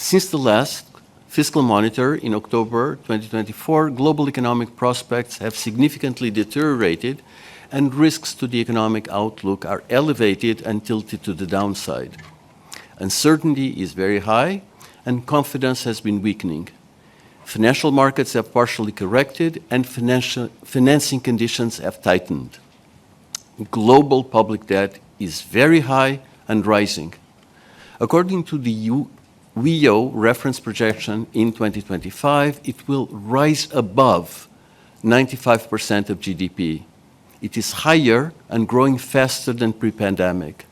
Since the last fiscal monitor in October 2024, global economic prospects have significantly deteriorated and risks to the economic outlook are elevated and tilted to the downside. Uncertainty is very high and confidence has been weakening. Financial markets have partially corrected and financing conditions have tightened. Global public debt is very high and rising. According to the WEO reference projection in 2025, it will rise above 95% of GDP. It is higher and growing faster than pre-pandemic.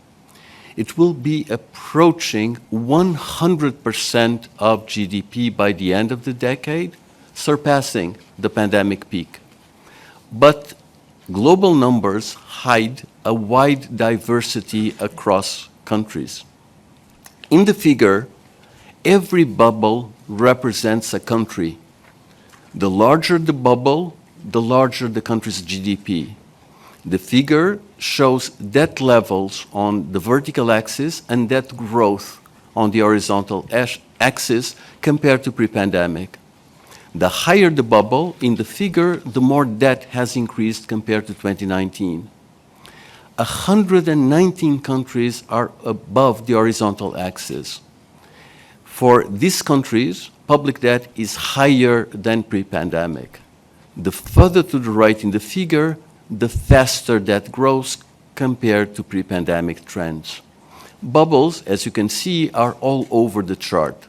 It will be approaching 100% of GDP by the end of the decade, surpassing the pandemic peak. But global numbers hide a wide diversity across countries. In the figure, every bubble represents a country. The larger the bubble, the larger the country's GDP. The figure shows debt levels on the vertical axis and debt growth on the horizontal axis compared to pre-pandemic. The higher the bubble in the figure, the more debt has increased compared to 2019. 119 countries are above the horizontal axis. For these countries, public debt is higher than pre-pandemic. The further to the right in the figure, the faster debt grows compared to pre-pandemic trends. Bubbles, as you can see, are all over the chart.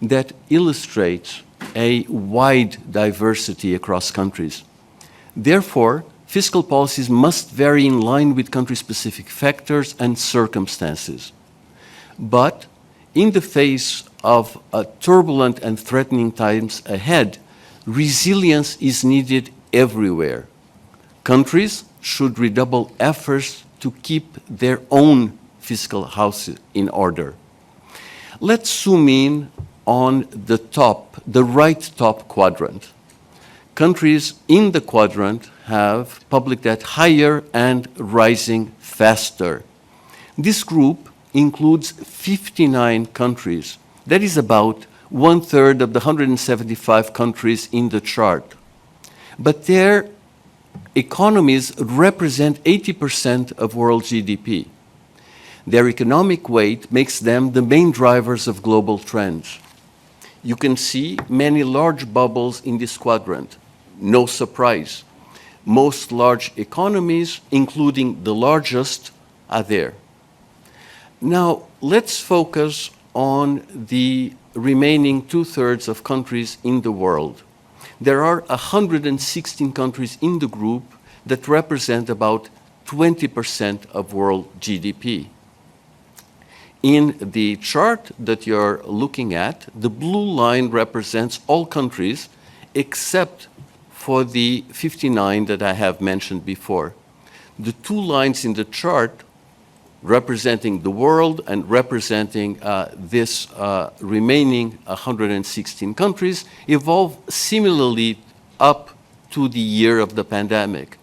That illustrates a wide diversity across countries. Therefore, fiscal policies must vary in line with country-specific factors and circumstances. But in the face of turbulent and threatening times ahead, resilience is needed everywhere. Countries should redouble efforts to keep their own fiscal house in order. Let's zoom in on the right top quadrant. Countries in the quadrant have public debt higher and rising faster. This group includes 59 countries. That is about 1/3 of the 175 countries in the chart. But their economies represent 80% of world GDP. Their economic weight makes them the main drivers of global trends. You can see many large bubbles in this quadrant. No surprise. Most large economies, including the largest, are there. Now, let's focus on the remaining 2/3 of countries in the world. There are 116 countries in the group that represent about 20% of world GDP. In the chart that you're looking at, the blue line represents all countries except for the 59 that I have mentioned before. The two lines in the chart representing the world and representing this remaining 116 countries evolve similarly up to the year of the pandemic.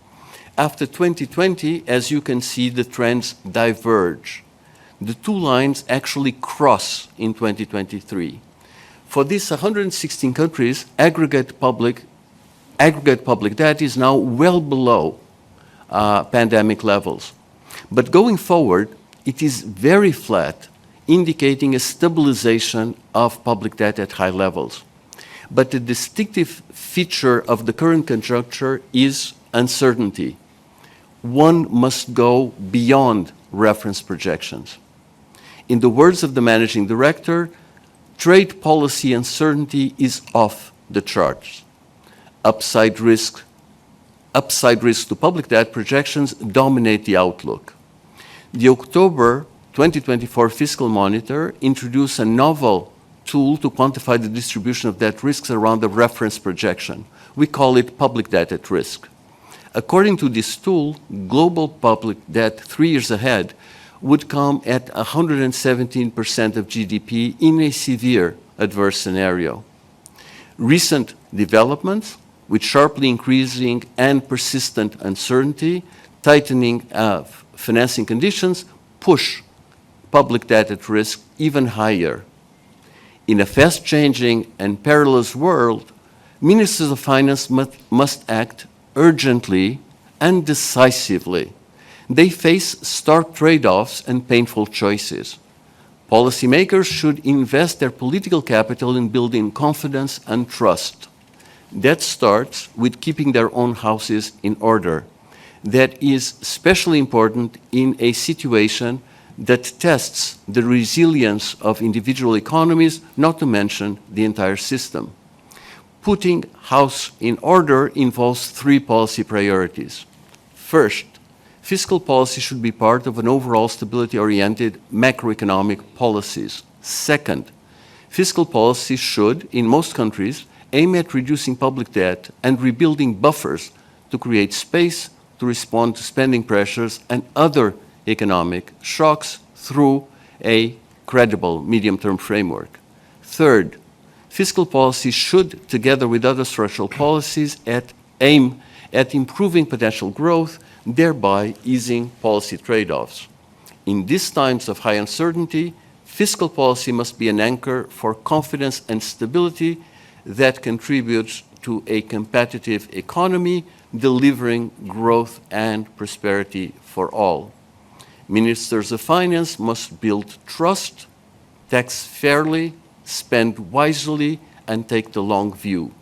After 2020, as you can see, the trends diverge. The two lines actually cross in 2023. For these 116 countries, aggregate public debt is now well below pandemic levels. But going forward, it is very flat, indicating a stabilization of public debt at high levels. But the distinctive feature of the current conjuncture is uncertainty. One must go beyond reference projections. In the words of the managing director, trade policy uncertainty is off the charts. Upside risk to public debt projections dominate the outlook. The October 2024 Fiscal Monitor introduced a novel tool to quantify the distribution of debt risks around the reference projection. We call it public debt at risk. According to this tool, global public debt 3 years ahead would come at 117% of GDP in a severe adverse scenario. Recent developments, with sharply increasing and persistent uncertainty, tightening financing conditions, push public debt at risk even higher. In a fast-changing and perilous world, ministers of finance must act urgently and decisively. They face stark trade-offs and painful choices. Policymakers should invest their political capital in building confidence and trust. That starts with keeping their own houses in order. That is especially important in a situation that tests the resilience of individual economies, not to mention the entire system. Putting house in order involves three policy priorities. First, fiscal policy should be part of an overall stability-oriented macroeconomic policies. Second, fiscal policy should, in most countries, aim at reducing public debt and rebuilding buffers to create space to respond to spending pressures and other economic shocks through a credible medium-term framework. Third, fiscal policy should, together with other structural policies, aim at improving potential growth, thereby easing policy trade-offs. In these times of high uncertainty, fiscal policy must be an anchor for confidence and stability that contributes to a competitive economy, delivering growth and prosperity for all. Ministers of finance must build trust, tax fairly, spend wisely, and take the long view.